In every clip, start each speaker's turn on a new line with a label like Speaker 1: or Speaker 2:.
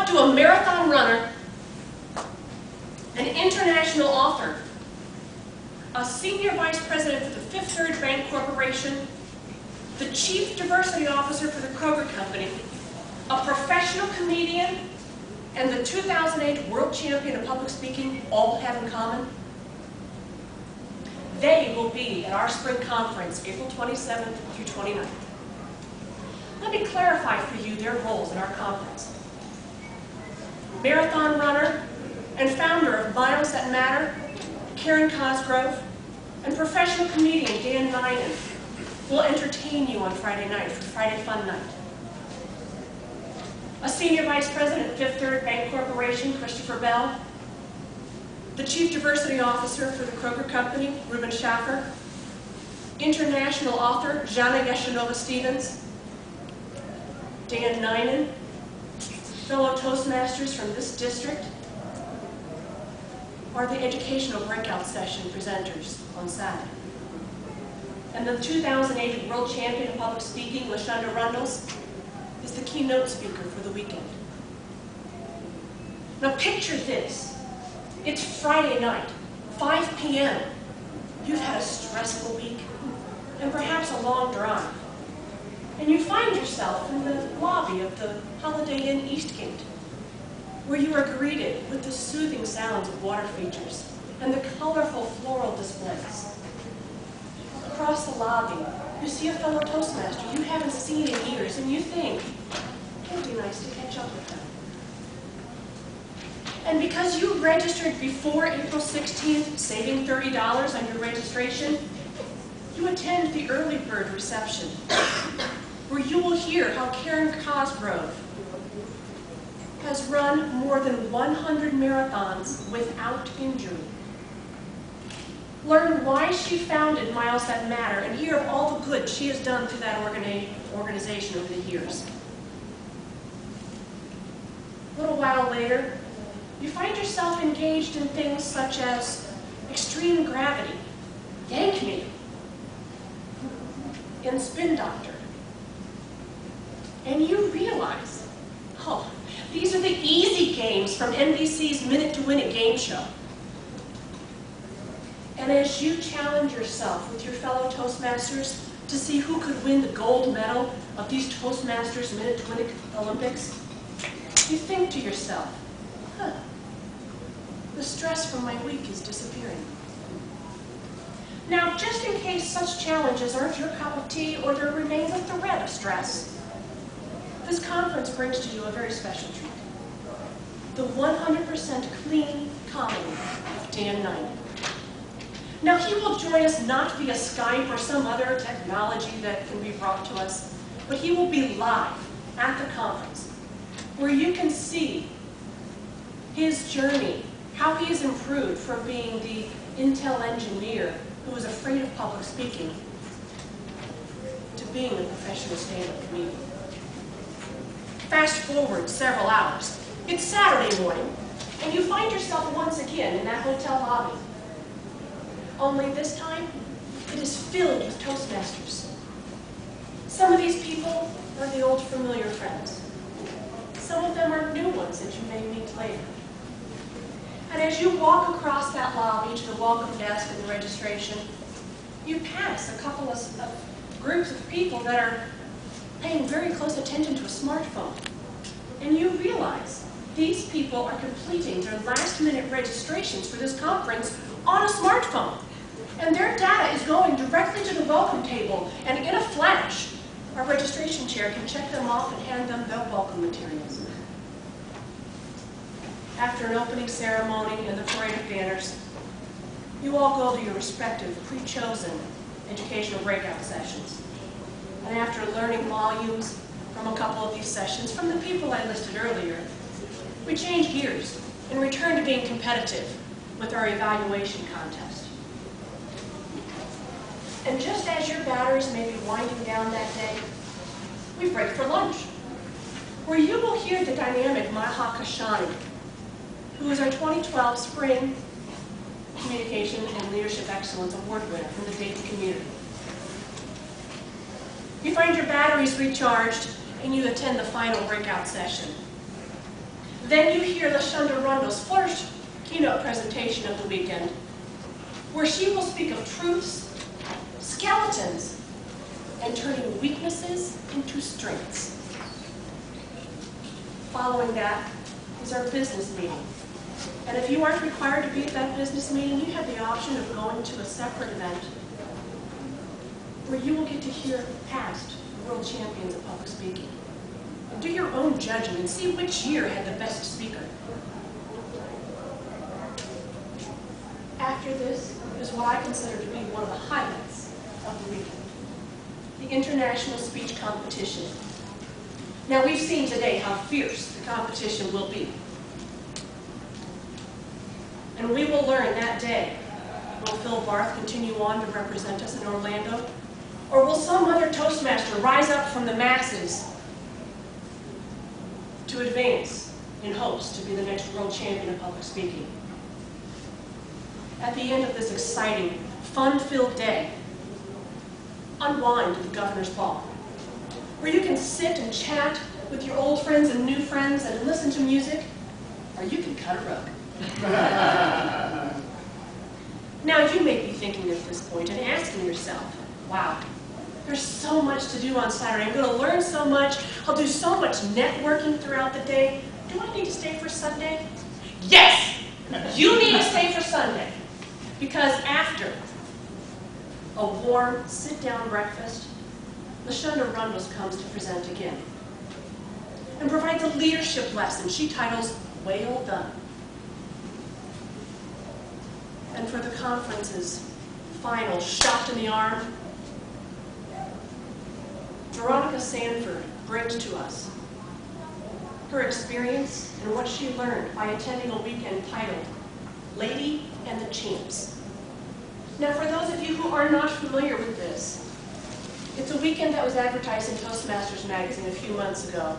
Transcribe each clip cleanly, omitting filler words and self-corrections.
Speaker 1: up to a marathon runner, an international author, a senior vice president for the Fifth Third Bank Corporation, the chief diversity officer for the Kroger Company, a professional comedian, and the 2008 world champion of public speaking all have in common? They will be at our spring conference, April 27th through 29th. Let me clarify for you their roles in our conference. Marathon runner and founder of Miles That Matter, Karen Cosgrove, and professional comedian Dan Ninen will entertain you on Friday night for Friday Fun Night. A senior vice president of Fifth Third Bank Corporation, Christopher Bell, the chief diversity officer for the Kroger Company, Ruben Schaffer, international author Jana Yeshanova-Stevens, Dan Ninen, fellow Toastmasters from this district, are the educational breakout session presenters on Saturday. And the 2008 world champion of public speaking, LaShonda Rundles, is the keynote speaker for the weekend. Now picture this. It's Friday night, 5 p.m. You've had a stressful week and perhaps a long drive. And you find yourself in the lobby of the Holiday Inn Eastgate, where you are greeted with the soothing sounds of water features and the colorful floral displays. Across the lobby, you see a fellow Toastmaster you haven't seen in years, and you think, it would be nice to catch up with them. And because you registered before April 16th, saving $30 on your registration, you attend the early bird reception, where you will hear how Karen Cosgrove has run more than 100 marathons without injury. Learn why she founded Miles That Matter and hear of all the good she has done through that organization over the years. A little while later, you find yourself engaged in things such as extreme gravity, yank me, and spin doctor. And you realize, oh, these are the easy games from NBC's Minute to Win It game show. And as you challenge yourself with your fellow Toastmasters to see who could win the gold medal of these Toastmasters Minute to Win It Olympics, you think to yourself, the stress from my week is disappearing. Now, just in case such challenges aren't your cup of tea or there remains a thread of stress, this conference brings to you a very special treat. The 100% clean comedy of Dan Ninen. Now, he will join us not via Skype or some other technology that can be brought to us, but he will be live at the conference, where you can see his journey, how he has improved from being the Intel engineer who was afraid of public speaking to being a professional stand-up comedian. Fast forward several hours. It's Saturday morning, and you find yourself once again in that hotel lobby. Only this time, it is filled with Toastmasters. Some of these people are the old familiar friends. Some of them are new ones that you may meet later. And as you walk across that lobby to the welcome desk and the registration, you pass a couple of groups of people that are paying very close attention to a smartphone. And you realize these people are completing their last-minute registrations for this conference on a smartphone. And their data is going directly to the welcome table, and in a flash, our registration chair can check them off and hand them their welcome materials. After an opening ceremony and the parade of banners, you all go to your respective pre-chosen educational breakout sessions. And after learning volumes from a couple of these sessions from the people I listed earlier, we change gears and return to being competitive with our evaluation contest. And just as your batteries may be winding down that day, we break for lunch, where you will hear the dynamic Maha Kashani, who is our 2012 Spring Communication and Leadership Excellence Award winner from the Dayton community. You find your batteries recharged and you attend the final breakout session. Then you hear LaShonda Rundle's first keynote presentation of the weekend, where she will speak of truths, skeletons, and turning weaknesses into strengths. Following that is our business meeting. And if you aren't required to be at that business meeting, you have the option of going to a separate event where you will get to hear past world champions of public speaking. And do your own judging and see which year had the best speaker. After this is what I consider to be one of the highlights of the weekend, the International Speech Competition. Now, we've seen today how fierce the competition will be. And we will learn that day, will Phil Barth continue on to represent us in Orlando? Or will some other Toastmaster rise up from the masses to advance in hopes to be the next world champion of public speaking? At the end of this exciting, fun-filled day, unwind at the Governor's Ball, where you can sit and chat with your old friends and new friends and listen to music, or you can cut a rug. Now, you may be thinking at this point and asking yourself, wow, there's so much to do on Saturday. I'm going to learn so much. I'll do so much networking throughout the day. Do I need to stay for Sunday? Yes! You need to stay for Sunday. Because after a warm, sit-down breakfast, LaShonda Rundles comes to present again and provides a leadership lesson she titles, Whale Done. And for the conference's final shot in the arm, Veronica Sanford brings to us her experience and what she learned by attending a weekend titled Lady and the Champs. Now, for those of you who are not familiar with this, it's a weekend that was advertised in Toastmasters magazine a few months ago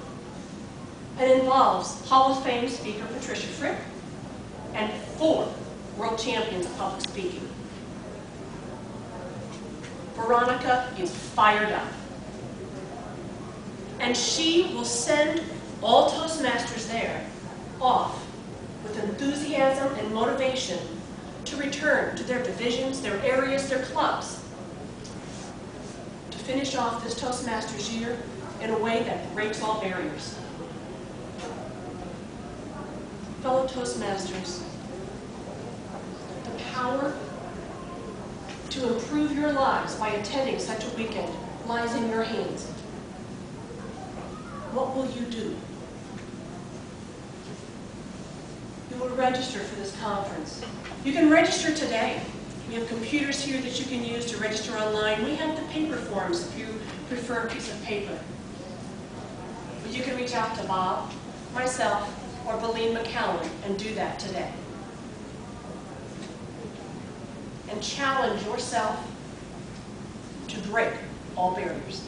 Speaker 1: and involves Hall of Fame speaker Patricia Frick and 4 world champions of public speaking. Veronica is fired up. And she will send all Toastmasters there off with enthusiasm and motivation to return to their divisions, their areas, their clubs, to finish off this Toastmasters year in a way that breaks all barriers. Fellow Toastmasters, the power to improve your lives by attending such a weekend lies in your hands. What will you do? You will register for this conference. You can register today. We have computers here that you can use to register online. We have the paper forms if you prefer a piece of paper. But you can reach out to Bob, myself, or Whalen McCallum and do that today. And challenge yourself to break all barriers.